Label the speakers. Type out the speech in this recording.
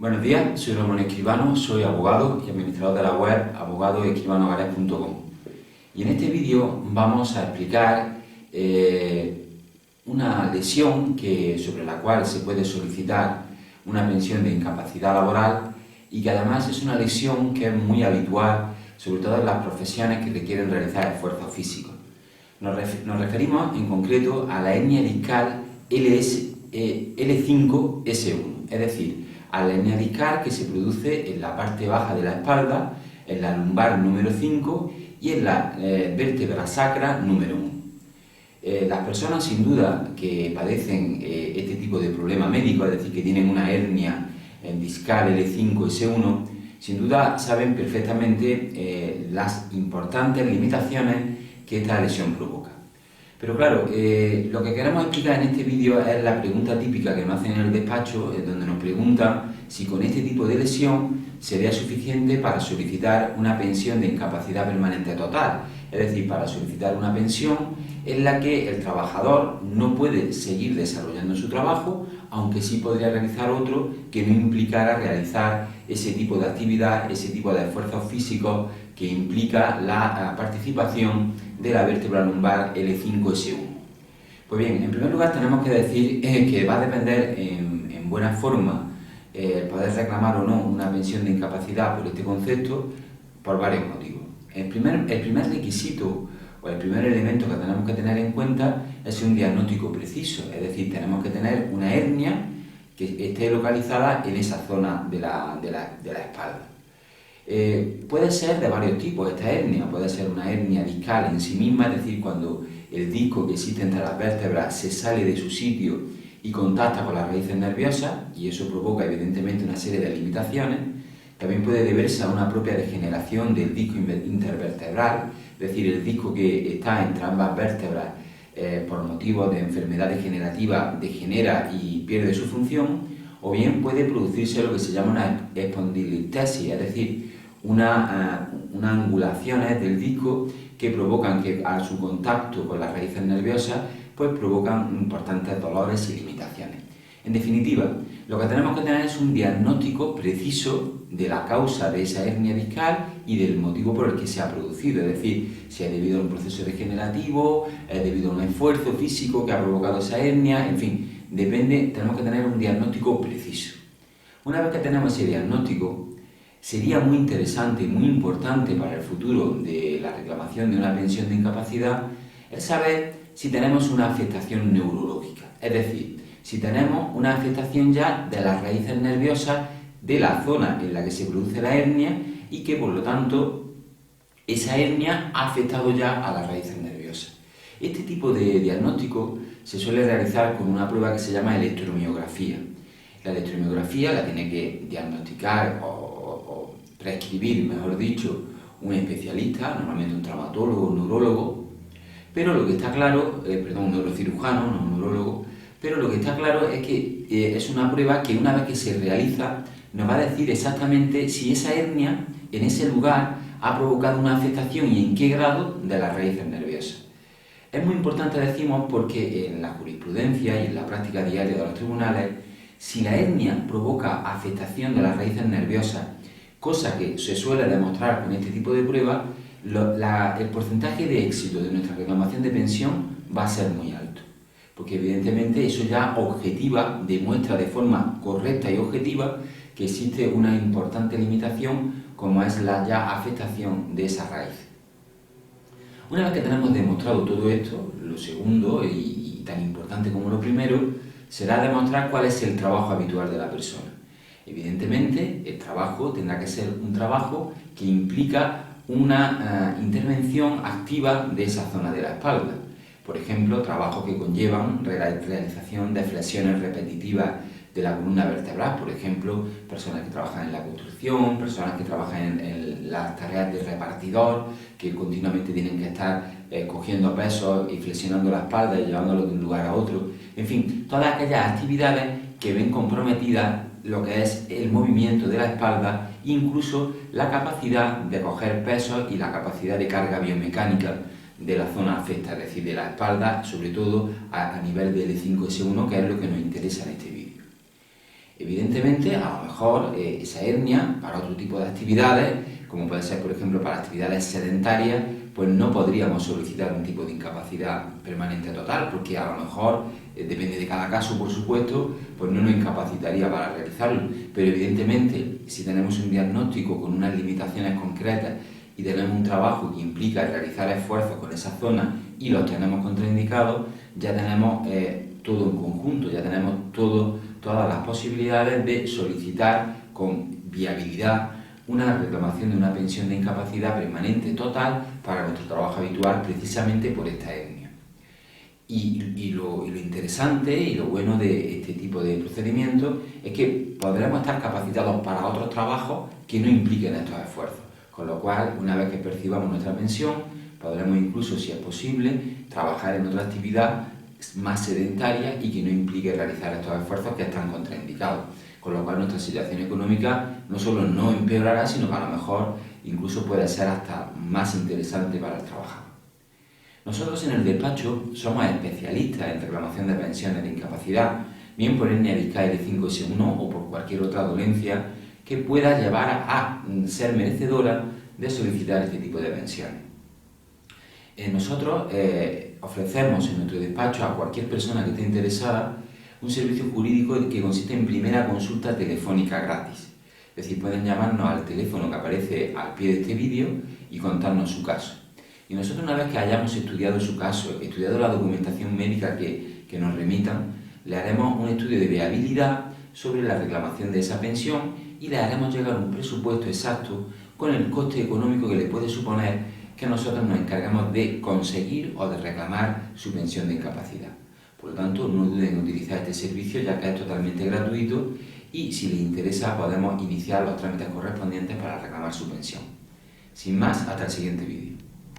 Speaker 1: Buenos días, soy Ramón Escribano, soy abogado y administrador de la web abogadoescribanogares.com. Y en este vídeo vamos a explicar una lesión sobre la cual se puede solicitar una pensión de incapacidad laboral y que además es una lesión que es muy habitual, sobre todo en las profesiones que requieren realizar esfuerzos físicos. Nos referimos en concreto a la hernia discal L5-S1, es decir, a la hernia discal que se produce en la parte baja de la espalda, en la lumbar número 5 y en la vértebra sacra número 1. Las personas sin duda que padecen este tipo de problema médico, es decir, que tienen una hernia discal L5-S1, sin duda saben perfectamente las importantes limitaciones que esta lesión provoca. Pero claro, lo que queremos explicar en este vídeo es la pregunta típica que nos hacen en el despacho, donde nos preguntan si con este tipo de lesión sería suficiente para solicitar una pensión de incapacidad permanente total, es decir, para solicitar una pensión en la que el trabajador no puede seguir desarrollando su trabajo, aunque sí podría realizar otro que no implicara realizar ese tipo de actividad, ese tipo de esfuerzos físicos que implica la participación de la vértebra lumbar L5-S1. Pues bien, en primer lugar tenemos que decir que va a depender en buena forma poder reclamar o no una pensión de incapacidad por este concepto por varios motivos. El primer requisito o el primer elemento que tenemos que tener en cuenta es un diagnóstico preciso, es decir, tenemos que tener una hernia que esté localizada en esa zona de la espalda. Puede ser de varios tipos esta hernia, puede ser una hernia discal en sí misma, es decir, cuando el disco que existe entre las vértebras se sale de su sitio y contacta con las raíces nerviosas, y eso provoca evidentemente una serie de limitaciones. También puede deberse a una propia degeneración del disco intervertebral, es decir, el disco que está entre ambas vértebras por motivos de enfermedad degenerativa degenera y pierde su función, o bien puede producirse lo que se llama una espondilitesis, es decir, unas angulaciones del disco que provocan que a su contacto con las raíces nerviosas pues provocan importantes dolores y limitaciones. En definitiva, lo que tenemos que tener es un diagnóstico preciso de la causa de esa hernia discal y del motivo por el que se ha producido, es decir, si es debido a un proceso degenerativo, es debido a un esfuerzo físico que ha provocado esa hernia, en fin, depende, tenemos que tener un diagnóstico preciso. Una vez que tenemos ese diagnóstico, sería muy interesante y muy importante para el futuro de la reclamación de una pensión de incapacidad el saber si tenemos una afectación neurológica, es decir, si tenemos una afectación ya de las raíces nerviosas de la zona en la que se produce la hernia y que por lo tanto esa hernia ha afectado ya a las raíces nerviosas. Este tipo de diagnóstico se suele realizar con una prueba que se llama electromiografía. La electromiografía la tiene que diagnosticar o prescribir, mejor dicho, un especialista, normalmente un traumatólogo o un neurólogo, pero lo que está claro, un neurocirujano, no un neurólogo, pero lo que está claro es que es una prueba que una vez que se realiza nos va a decir exactamente si esa hernia en ese lugar ha provocado una afectación y en qué grado de las raíces nerviosas. Es muy importante, decimos, porque en la jurisprudencia y en la práctica diaria de los tribunales, si la hernia provoca afectación de las raíces nerviosas, cosa que se suele demostrar con este tipo de pruebas, el porcentaje de éxito de nuestra reclamación de pensión va a ser muy alto. Porque evidentemente eso ya demuestra de forma correcta y objetiva que existe una importante limitación como es la ya afectación de esa raíz. Una vez que tenemos demostrado todo esto, lo segundo y tan importante como lo primero será demostrar cuál es el trabajo habitual de la persona. Evidentemente el trabajo tendrá que ser un trabajo que implica una intervención activa de esa zona de la espalda. Por ejemplo, trabajos que conllevan realización de flexiones repetitivas de la columna vertebral, por ejemplo, personas que trabajan en la construcción, personas que trabajan en las tareas de repartidor, que continuamente tienen que estar cogiendo pesos y flexionando la espalda y llevándolo de un lugar a otro. En fin, todas aquellas actividades que ven comprometida lo que es el movimiento de la espalda, incluso la capacidad de coger pesos y la capacidad de carga biomecánica de la zona afecta, es decir, de la espalda, sobre todo a nivel del L5-S1, que es lo que nos interesa en este vídeo. Evidentemente, a lo mejor esa hernia para otro tipo de actividades, como puede ser, por ejemplo, para actividades sedentarias, pues no podríamos solicitar un tipo de incapacidad permanente total, porque a lo mejor, depende de cada caso, por supuesto, pues no nos incapacitaría para realizarlo. Pero evidentemente, si tenemos un diagnóstico con unas limitaciones concretas y tenemos un trabajo que implica realizar esfuerzos con esa zona y los tenemos contraindicados, ya tenemos todo en conjunto, ya tenemos todas las posibilidades de solicitar con viabilidad una reclamación de una pensión de incapacidad permanente total para nuestro trabajo habitual, precisamente por esta etnia. Y lo interesante y lo bueno de este tipo de procedimientos es que podremos estar capacitados para otros trabajos que no impliquen estos esfuerzos, con lo cual, una vez que percibamos nuestra pensión, podremos incluso, si es posible, trabajar en otra actividad más sedentaria y que no implique realizar estos esfuerzos que están contraindicados, con lo cual nuestra situación económica no solo no empeorará, sino que a lo mejor incluso puede ser hasta más interesante para el trabajador. Nosotros en el despacho somos especialistas en reclamación de pensiones de incapacidad, bien por hernia discal L5-S1 o por cualquier otra dolencia que pueda llevar a ser merecedora de solicitar este tipo de pensiones. Nosotros ofrecemos en nuestro despacho a cualquier persona que esté interesada un servicio jurídico que consiste en primera consulta telefónica gratis. Es decir, pueden llamarnos al teléfono que aparece al pie de este vídeo y contarnos su caso. Y nosotros, una vez que hayamos estudiado su caso, estudiado la documentación médica que nos remitan, le haremos un estudio de viabilidad sobre la reclamación de esa pensión y le haremos llegar un presupuesto exacto con el coste económico que le puede suponer que nosotros nos encargamos de conseguir o de reclamar su pensión de incapacidad. Por lo tanto, no duden en utilizar este servicio, ya que es totalmente gratuito y, si les interesa, podemos iniciar los trámites correspondientes para reclamar su pensión. Sin más, hasta el siguiente vídeo.